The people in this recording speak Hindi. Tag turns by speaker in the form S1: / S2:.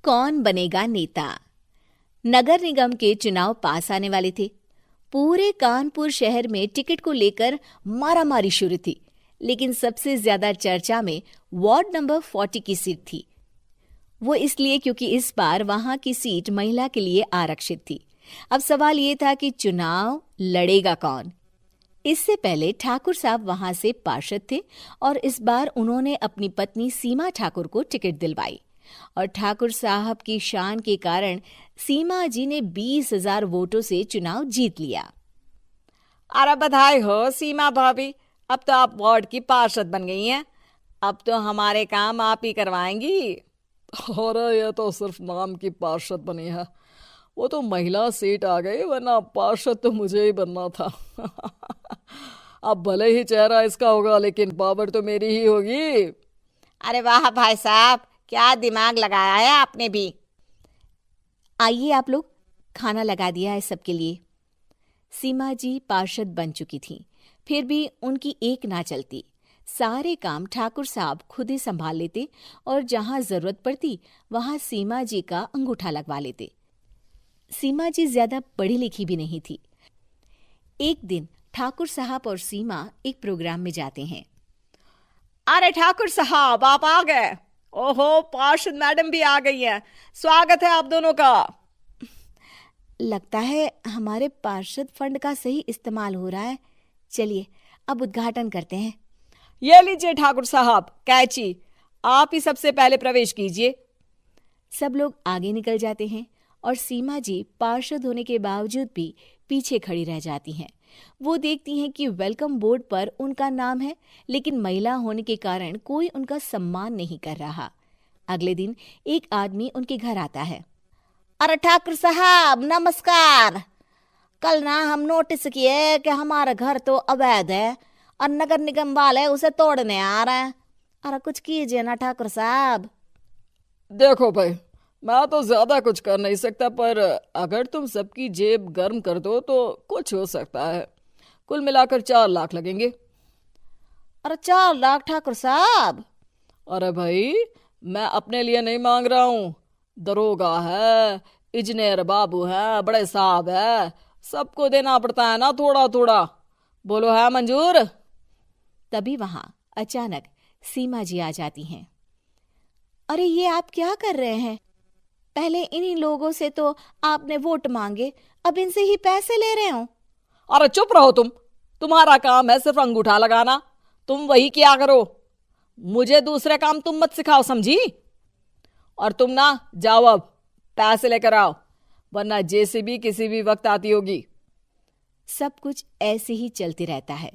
S1: कौन बनेगा नेता। नगर निगम के चुनाव पास आने वाले थे। पूरे कानपुर शहर में टिकट को लेकर मारामारी शुरू थी, लेकिन सबसे ज्यादा चर्चा में वार्ड नंबर 40 की सीट थी। वो इसलिए क्योंकि इस बार वहां की सीट महिला के लिए आरक्षित थी। अब सवाल ये था कि चुनाव लड़ेगा कौन। इससे पहले ठाकुर साहब वहां से पार्षद थे और इस बार उन्होंने अपनी पत्नी सीमा ठाकुर को टिकट दिलवाई और ठाकुर साहब की शान के कारण सीमा जी ने 20,000 वोटों से चुनाव जीत लिया।
S2: अरे बधाई हो सीमा भाभी, अब तो आप वार्ड की पार्षद बन गई हैं। अब तो हमारे काम आप ही करवाएंगी।
S3: अरे ये तो सिर्फ नाम की पार्षद बनी है, वो तो महिला सीट आ गई, वरना पार्षद तो मुझे ही बनना था। अब भले ही चेहरा इसका होगा, लेकिन पावर तो मेरी ही होगी।
S2: अरे वाह भाई साहब, क्या दिमाग लगाया है आपने भी।
S1: आइए आप लोग, खाना लगा दिया है सबके लिए। सीमा जी पार्षद बन चुकी थीं, फिर भी उनकी एक ना चलती। सारे काम ठाकुर साहब खुद ही संभाल लेते और जहां जरूरत पड़ती वहां सीमा जी का अंगूठा लगवा लेते। सीमा जी ज्यादा पढ़ी लिखी भी नहीं थी। एक दिन ठाकुर साहब और सीमा एक प्रोग्राम में जाते हैं।
S2: अरे ठाकुर साहब, आप आ गए। ओहो, पार्षद मैडम भी आ गई हैं। स्वागत है आप दोनों का।
S1: लगता है हमारे पार्षद फंड का सही इस्तेमाल हो रहा है। चलिए अब उद्घाटन करते हैं।
S2: ये लीजिए ठाकुर साहब कैची, आप ही सबसे पहले प्रवेश कीजिए।
S1: सब लोग आगे निकल जाते हैं और सीमा जी पार्षद होने के बावजूद भी पीछे खड़ी रह जाती हैं। वो देखती हैं कि वेलकम बोर्ड पर उनका नाम है, लेकिन महिला होने के कारण कोई उनका सम्मान नहीं कर रहा। अगले दिन एक आदमी उनके घर आता है।
S2: अरे ठाकुर साहब नमस्कार। कल ना हम नोटिस किए कि हमारा घर तो अवैध है और नगर निगम वाले उसे तोड़ने आ रहे हैं। अरे कुछ कीजिए ना ठाकुर साहब।
S3: देखो भाई, मैं तो ज्यादा कुछ कर नहीं सकता, पर अगर तुम सबकी जेब गर्म कर दो तो कुछ हो सकता है। कुल मिलाकर 4 लाख लगेंगे।
S2: अरे 4 लाख ठाकुर साहब?
S3: अरे भाई, मैं अपने लिए नहीं मांग रहा हूँ। दरोगा है, इंजीनियर बाबू है, बड़े साहब है, सबको देना पड़ता है ना थोड़ा थोड़ा। बोलो है मंजूर?
S1: तभी वहां अचानक सीमा जी आ जाती हैं। अरे ये आप क्या कर रहे हैं? पहले इन्हीं लोगों से तो आपने वोट मांगे, अब इनसे ही पैसे ले रहे हो।
S3: अरे चुप रहो तुम, तुम्हारा काम है सिर्फ अंगूठा लगाना, तुम वही किया करो। मुझे दूसरे काम तुम मत सिखाओ, समझी? और तुम ना जाओ, अब पैसे लेकर आओ, वरना जेसीबी किसी भी वक्त आती होगी।
S1: सब कुछ ऐसे ही चलते रहता है।